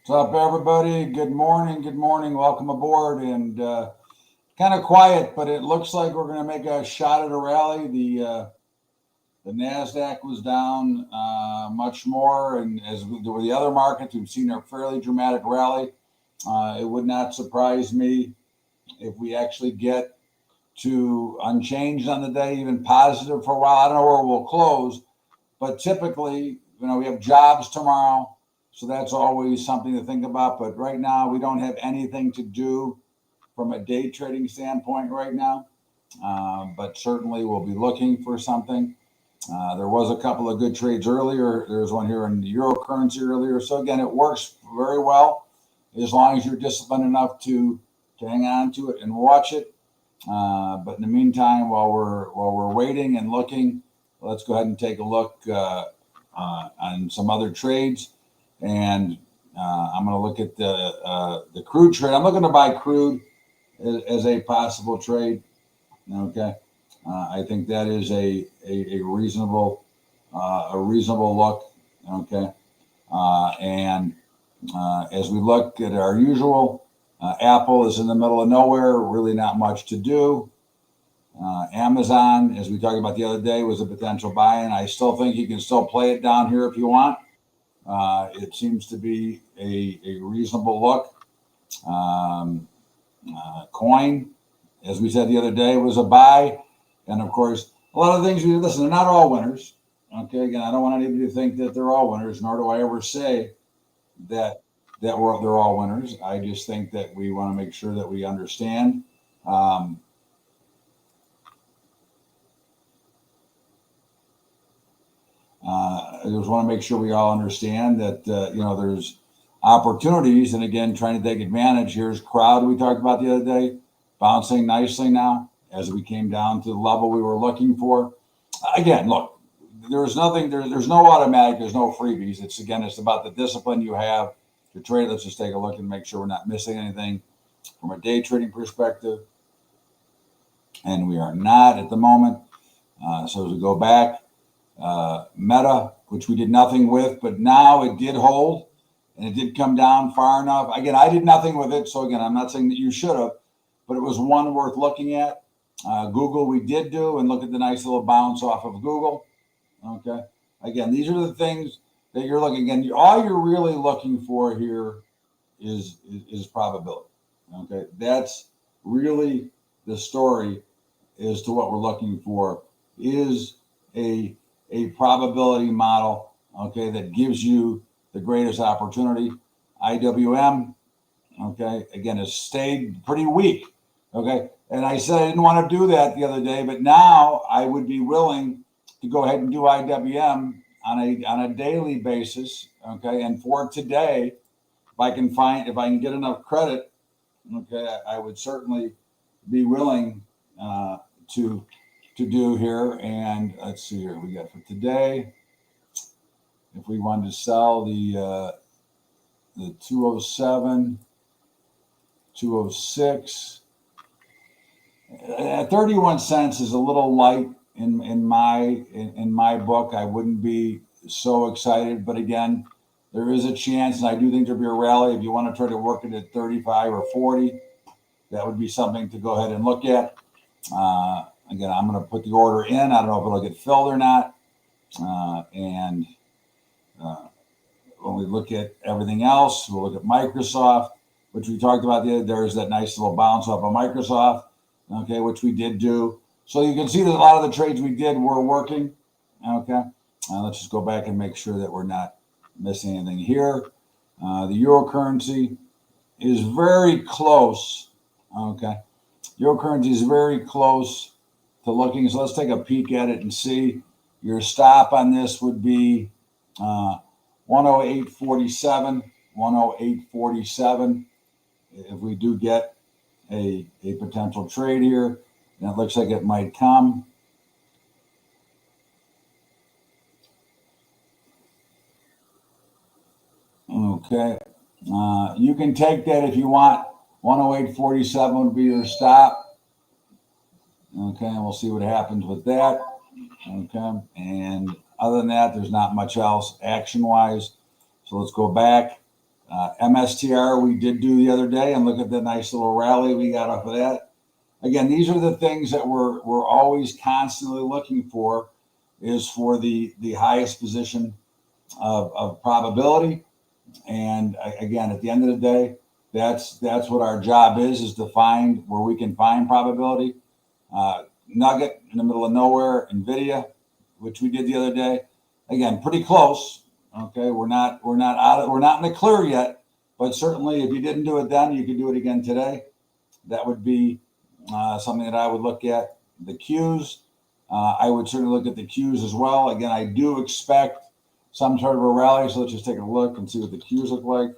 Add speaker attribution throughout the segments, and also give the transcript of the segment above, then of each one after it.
Speaker 1: What's up, everybody? Good morning. Good morning. Welcome aboard. And kind of quiet, but it looks like we're going to make a shot at a rally. The Nasdaq was down much more, and as with the other markets, we've seen a fairly dramatic rally. It would not surprise me if we actually get to unchanged on the day, even positive for a while. I don't know where we'll close, but typically, we have jobs tomorrow. So that's always something to think about. But right now, we don't have anything to do from a day trading standpoint right now. But certainly, we'll be looking for something. There was a couple of good trades earlier. There's one here in the euro currency earlier. So again, it works very well as long as you're disciplined enough to hang on to it and watch it. But in the meantime, while we're waiting and looking, let's go ahead and take a look on some other trades. And I'm going to look at the crude trade. I'm looking to buy crude as a possible trade. Okay, I think that is a reasonable look. Okay, and as we look at our usual, Apple is in the middle of nowhere. Really not much to do. Amazon, as we talked about the other day, was a potential buy-in. I still think you can still play it down here if you want. It seems to be a reasonable look. Coin, as we said the other day, was a buy. And of course, a lot of things listen, they're not all winners. Okay, again, I don't want anybody to think that they're all winners, nor do I ever say that they're all winners. I just think that we want to make sure that we understand. I just want to make sure we all understand that, there's opportunities. And again, trying to take advantage. Here's crowd we talked about the other day, bouncing nicely now as we came down to the level we were looking for. Again, look, there's no automatic, there's no freebies. It's about the discipline you have to trade. Let's just take a look and make sure we're not missing anything from a day trading perspective. And we are not at the moment. So as we go back, Meta, which we did nothing with, but now it did hold and it did come down far enough. Again, I did nothing with it. So again, I'm not saying that you should have, but it was one worth looking at. Google, we did do, and look at the nice little bounce off of Google. Okay. Again, these are the things that you're looking at. All you're really looking for here is probability. Okay. That's really the story as to what we're looking for is a probability model, okay, that gives you the greatest opportunity. IWM, okay, again, has stayed pretty weak, okay? And I said I didn't want to do that the other day, but now I would be willing to go ahead and do IWM on a daily basis, okay? And for today, if I can get enough credit, okay, I would certainly be willing to do here. And let's see here, we got for today, if we wanted to sell the 207, 206, 31 cents is a little light in my book. I wouldn't be so excited, but again, there is a chance, and I do think there'll be a rally. If you want to try to work it at 35 or 40, that would be something to go ahead and look at. Again, I'm going to put the order in. I don't know if it'll get filled or not. When we look at everything else, we'll look at Microsoft, which we talked about the other day. There's that nice little bounce off of Microsoft, okay, which we did do. So you can see that a lot of the trades we did were working, okay. Let's just go back and make sure that we're not missing anything here. The euro currency is very close, okay. Euro currency is very close to looking. So let's take a peek at it and see. Your stop on this would be 108.47, 108.47. If we do get a potential trade here, and it looks like it might come. Okay. You can take that if you want. 108.47 would be your stop. Okay, and we'll see what happens with that. Okay, and other than that, there's not much else action-wise. So let's go back MSTR we did do the other day, and look at the nice little rally we got off of that. Again, these are the things that we're always constantly looking for, is for the highest position of probability. And again, at the end of the day, that's what our job is to find where we can find probability. Nugget in the middle of nowhere, NVIDIA, which we did the other day. Again, pretty close. Okay, we're not in the clear yet, but certainly if you didn't do it then, you can do it again today. That would be something that I would look at. The Qs, I would certainly look at the Qs as well. Again, I do expect some sort of a rally, so let's just take a look and see what the Qs look like.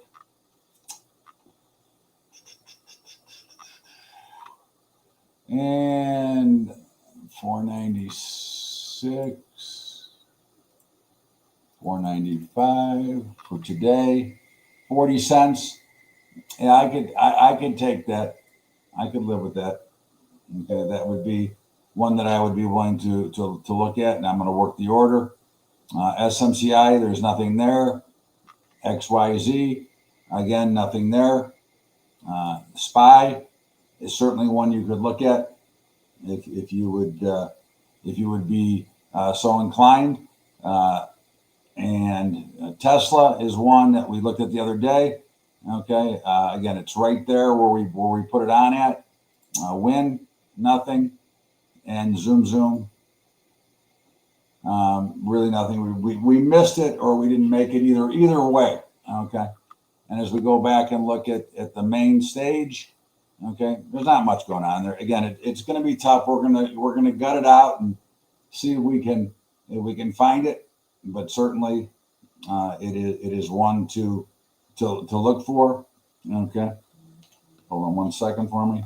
Speaker 1: And 496, 495 for today, 40 cents. Yeah, I could take that. I could live with that. Okay, that would be one that I would be willing to look at, and I'm going to work the order. SMCI, there's nothing there. XYZ, again, nothing there. SPY is certainly one you could look at if you would be so inclined. And Tesla is one that we looked at the other day. Okay, again, it's right there where we put it on at. Win, nothing, and zoom. Really nothing. We missed it, or we didn't make it either way. Okay, and as we go back and look at the main stage, okay, there's not much going on there. Again, it's going to be tough. We're gonna gut it out and see if we can find it. But certainly, it is one to look for. Okay, hold on 1 second for me.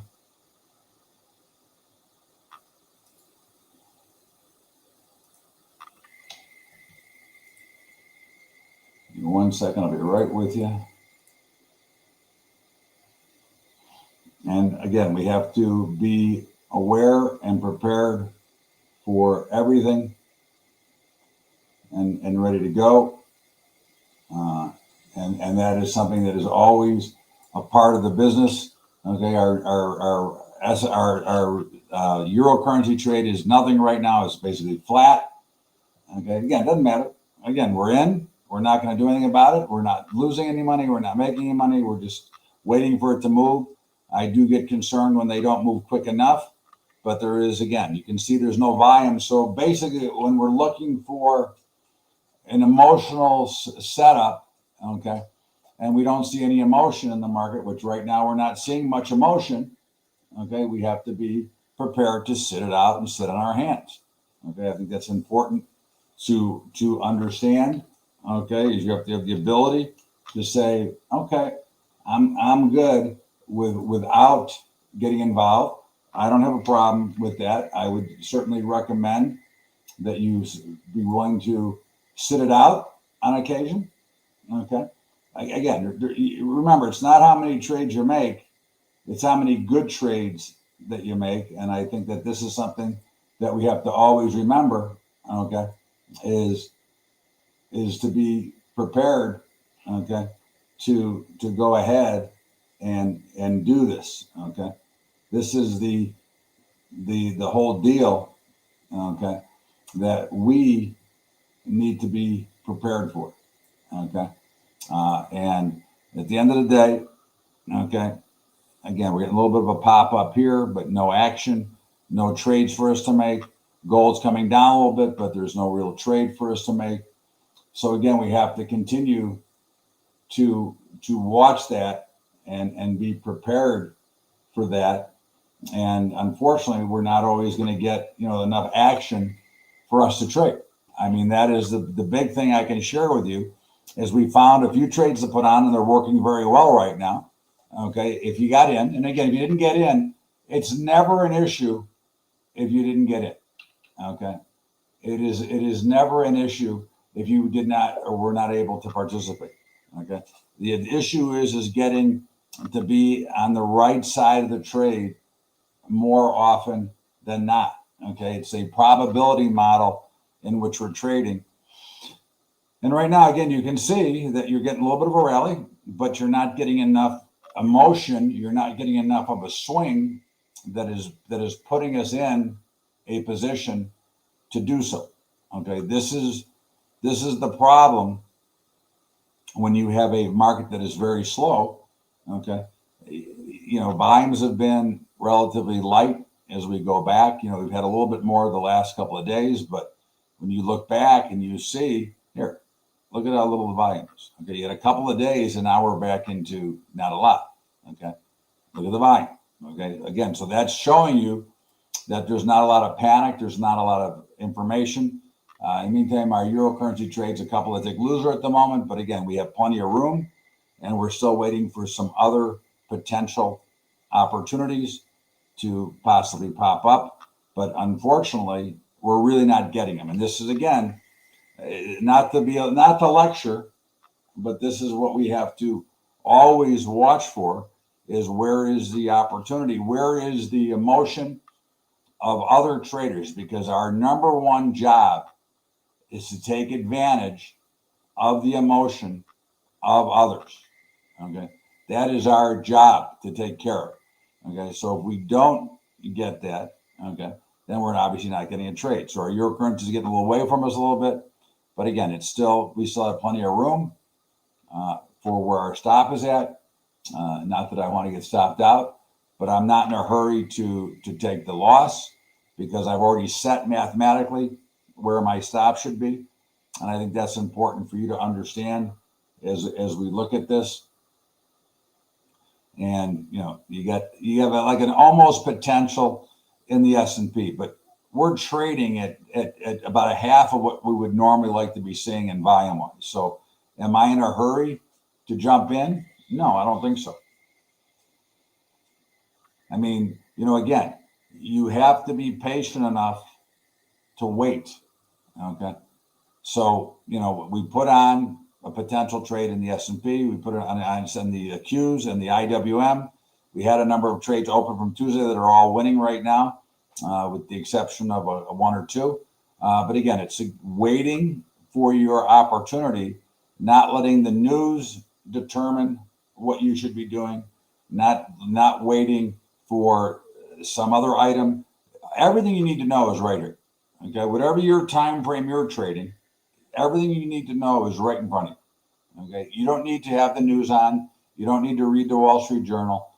Speaker 1: Give me 1 second, I'll be right with you. And again, we have to be aware and prepared for everything and ready to go. And that is something that is always a part of the business. Okay, our euro currency trade is nothing right now. It's basically flat. Okay, again, it doesn't matter. Again, we're in. We're not going to do anything about it. We're not losing any money. We're not making any money. We're just waiting for it to move. I do get concerned when they don't move quick enough, but there is, again, you can see there's no volume. So basically, when we're looking for an emotional setup, okay, and we don't see any emotion in the market, which right now we're not seeing much emotion, okay, we have to be prepared to sit it out and sit on our hands. Okay, I think that's important to understand. Okay, is you have to have the ability to say, okay, I'm good without getting involved. I don't have a problem with that. I would certainly recommend that you be willing to sit it out on occasion. Okay, again, remember, it's not how many trades you make, it's how many good trades that you make. And I think that this is something that we have to always remember. Okay, is to be prepared, okay, to go ahead and do this. Okay, this is the whole deal. Okay, that we need to be prepared for. Okay, and at the end of the day, okay, again, we're getting a little bit of a pop up here, but no action, no trades for us to make. Gold's coming down a little bit, but there's no real trade for us to make. So again, we have to continue to watch that and be prepared for that. And unfortunately, we're not always going to get enough action for us to trade. I mean, that is the big thing I can share with you is we found a few trades to put on, and they're working very well right now. Okay, if you got in, and again, if you didn't get in, it's never an issue if you didn't get in. Okay, it is never an issue if you did not or were not able to participate. Okay, the issue is getting to be on the right side of the trade more often than not. Okay, it's a probability model in which we're trading. And right now, again, you can see that you're getting a little bit of a rally. but you're not getting enough emotion. You're not getting enough of a swing that is putting us in a position to do so. Okay, this is the problem when you have a market that is very slow. Okay, volumes have been relatively light as we go back. We've had a little bit more the last couple of days, but when you look back and you see here, look at how little the volume is. Okay, you had a couple of days, and now we're back into not a lot. Okay, look at the volume. Okay, again, so that's showing you that there's not a lot of panic. There's not a lot of information. In the meantime, our euro currency trades a couple of tick loser at the moment, but again, we have plenty of room, and we're still waiting for some other potential opportunities to possibly pop up. But unfortunately, we're really not getting them. And this is, again, not to lecture, but this is what we have to always watch for: is where is the opportunity? Where is the emotion of other traders? Because our number one job is to take advantage of the emotion of others. Okay, that is our job to take care of. Okay, so if we don't get that, okay, then we're obviously not getting a trade. So our euro currency is getting a little away from us a little bit, but again, we still have plenty of room for where our stop is at. Not that I want to get stopped out, but I'm not in a hurry to take the loss, because I've already set mathematically where my stop should be. And I think that's important for you to understand as we look at this. And you have like an almost potential in the S&P, but we're trading at about a half of what we would normally like to be seeing in volume wise. So am I in a hurry to jump in? No, I don't think so. I mean, again, you have to be patient enough to wait. Okay. So, we put on a potential trade in the S&P. We put it on the Qs and the IWM. We had a number of trades open from Tuesday that are all winning right now, with the exception of a one or two. But again, it's waiting for your opportunity, not letting the news determine what you should be doing, not waiting for some other item. Everything you need to know is right here. Okay, whatever your time frame you're trading, everything you need to know is right in front of you. Okay, you don't need to have the news on. You don't need to read the Wall Street Journal.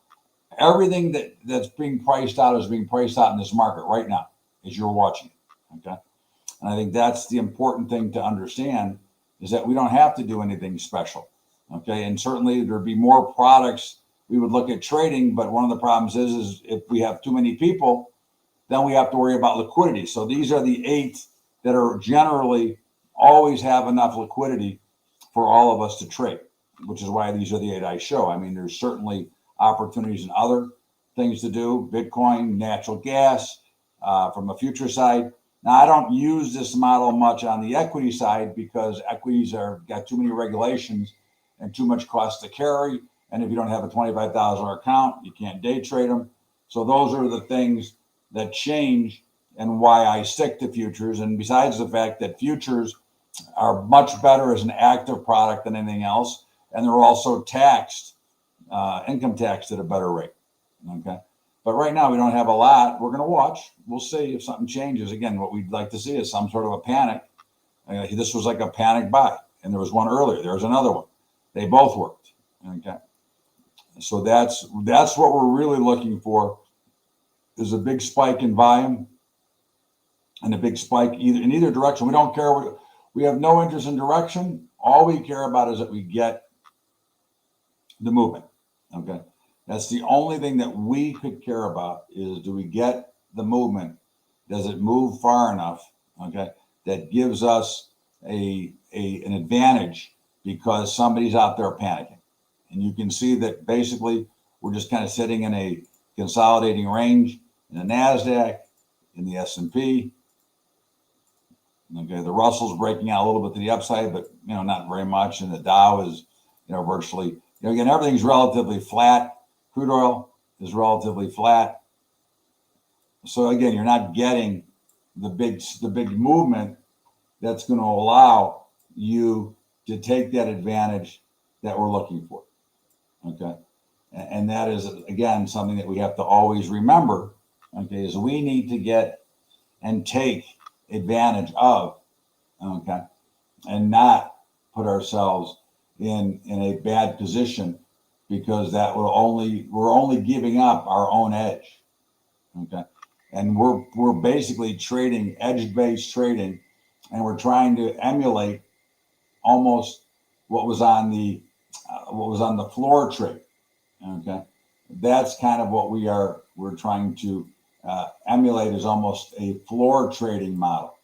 Speaker 1: Everything that's being priced out is being priced out in this market right now as you're watching it. Okay, and I think that's the important thing to understand, is that we don't have to do anything special. Okay, and certainly there'd be more products we would look at trading, but one of the problems is if we have too many people, then we have to worry about liquidity. So these are the 8 that are generally always have enough liquidity for all of us to trade, which is why these are the 8 I show. I mean, there's certainly opportunities in other things to do: Bitcoin, natural gas, from a future side. Now, I don't use this model much on the equity side, because equities got too many regulations and too much cost to carry. And if you don't have a $25,000 account, you can't day trade them. So those are the things that change, and why I stick to futures. And besides the fact that futures are much better as an active product than anything else, and they're also taxed, income taxed at a better rate. Okay, but right now we don't have a lot. We're going to watch. We'll see if something changes. Again, what we'd like to see is some sort of a panic. This was like a panic buy, and there was one earlier. There was another one. They both worked. Okay, so that's what we're really looking for. Is a big spike in volume and a big spike in either direction. We don't care. We have no interest in direction. All we care about is that we get the movement. Okay, that's the only thing that we could care about, is do we get the movement? Does it move far enough? Okay, that gives us an advantage, because somebody's out there panicking. And you can see that basically we're just kind of sitting in a consolidating range in the NASDAQ, in the S&P. Okay, the Russell's breaking out a little bit to the upside, but not very much. And the Dow is, virtually, again, everything's relatively flat. Crude oil is relatively flat. So again, you're not getting the big movement that's going to allow you to take that advantage that we're looking for. Okay. And that is, again, something that we have to always remember. Okay. Is we need to get and take advantage of. Okay. And not put ourselves in a bad position, because that will we're only giving up our own edge. Okay. And we're basically trading edge-based trading, and we're trying to emulate almost what was on the floor trade. Okay. That's kind of what we're trying to emulate, is almost a floor trading model.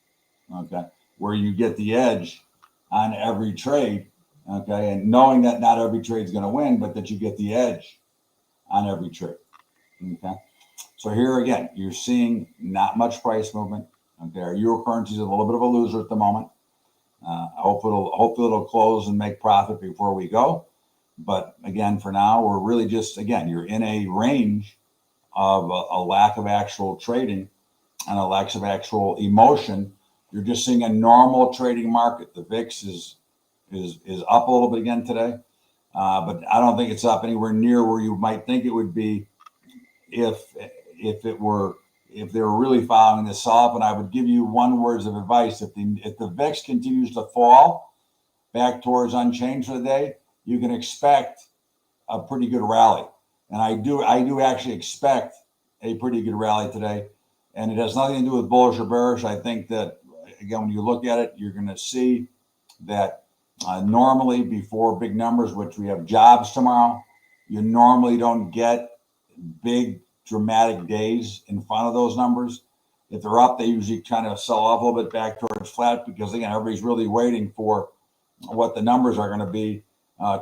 Speaker 1: Okay. Where you get the edge on every trade. Okay. And knowing that not every trade is going to win, but that you get the edge on every trade. Okay. So here again, you're seeing not much price movement. Okay. Our euro currency is a little bit of a loser at the moment. Hopefully it'll close and make profit before we go. But again, for now, we're really just, again, you're in a range of a lack of actual trading and a lack of actual emotion. You're just seeing a normal trading market. The VIX is up a little bit again today, but I don't think it's up anywhere near where you might think it would be if they were really following this up. And I would give you one words of advice: if the VIX continues to fall back towards unchanged for the day, you can expect a pretty good rally. And I do actually expect a pretty good rally today. And it has nothing to do with bullish or bearish. I think that, again, when you look at it, you're going to see that normally before big numbers, which we have jobs tomorrow, you normally don't get big dramatic days in front of those numbers. If they're up, they usually kind of sell off a little bit back towards flat, because, again, everybody's really waiting for what the numbers are going to be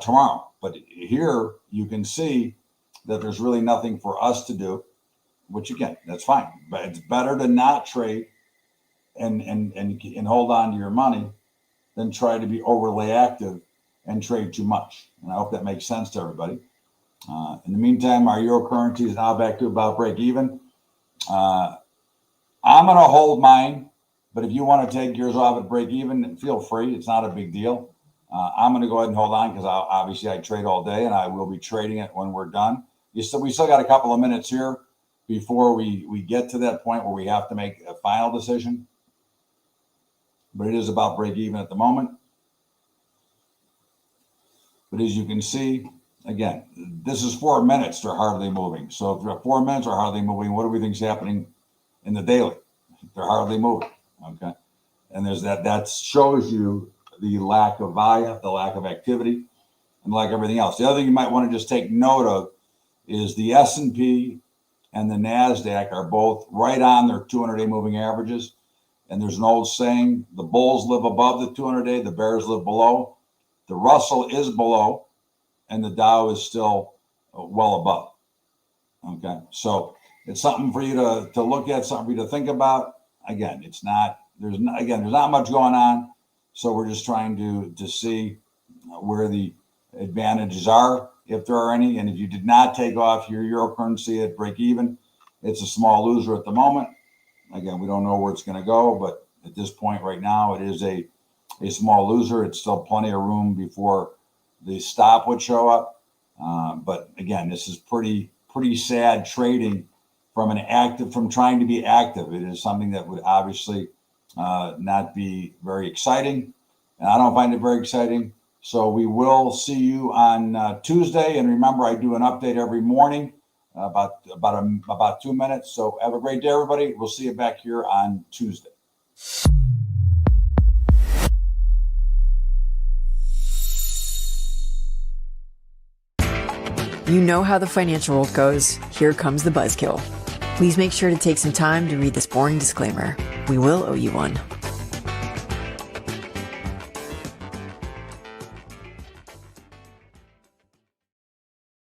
Speaker 1: tomorrow. But here you can see that there's really nothing for us to do, which, again, that's fine. But it's better to not trade and hold on to your money than try to be overly active and trade too much. And I hope that makes sense to everybody. In the meantime, our euro currency is now back to about break even. I'm going to hold mine, but if you want to take yours off at break even, feel free. It's not a big deal. I'm going to go ahead and hold on, because obviously I trade all day, and I will be trading it when we're done. We still got a couple of minutes here before we get to that point where we have to make a final decision. But it is about break even at the moment. But as you can see, again, this is 4 minutes. They're hardly moving. So if you're 4 minutes are hardly moving, what do we think is happening in the daily? They're hardly moving. Okay. And there's that shows you the lack of volume, the lack of activity, and like everything else. The other thing you might want to just take note of is the S&P and the NASDAQ are both right on their 200-day moving averages. And there's an old saying, the bulls live above the 200-day, the bears live below. The Russell is below, and the Dow is still well above. Okay, so it's something for you to look at, something for you to think about. Again, there's not much going on. So we're just trying to see where the advantages are, if there are any. And if you did not take off your euro currency at break even, it's a small loser at the moment. Again, we don't know where it's going to go, but at this point right now, it is a small loser. It's still plenty of room before the stop would show up. But again, this is pretty sad trading from trying to be active. It is something that would obviously not be very exciting, and I don't find it very exciting. So we will see you on Tuesday, and remember, I do an update every morning, about 2 minutes. So have a great day, everybody. We'll see you back here on Tuesday.
Speaker 2: You know how the financial world goes. Here comes the buzzkill. Please make sure to take some time to read this boring disclaimer. We will owe you one.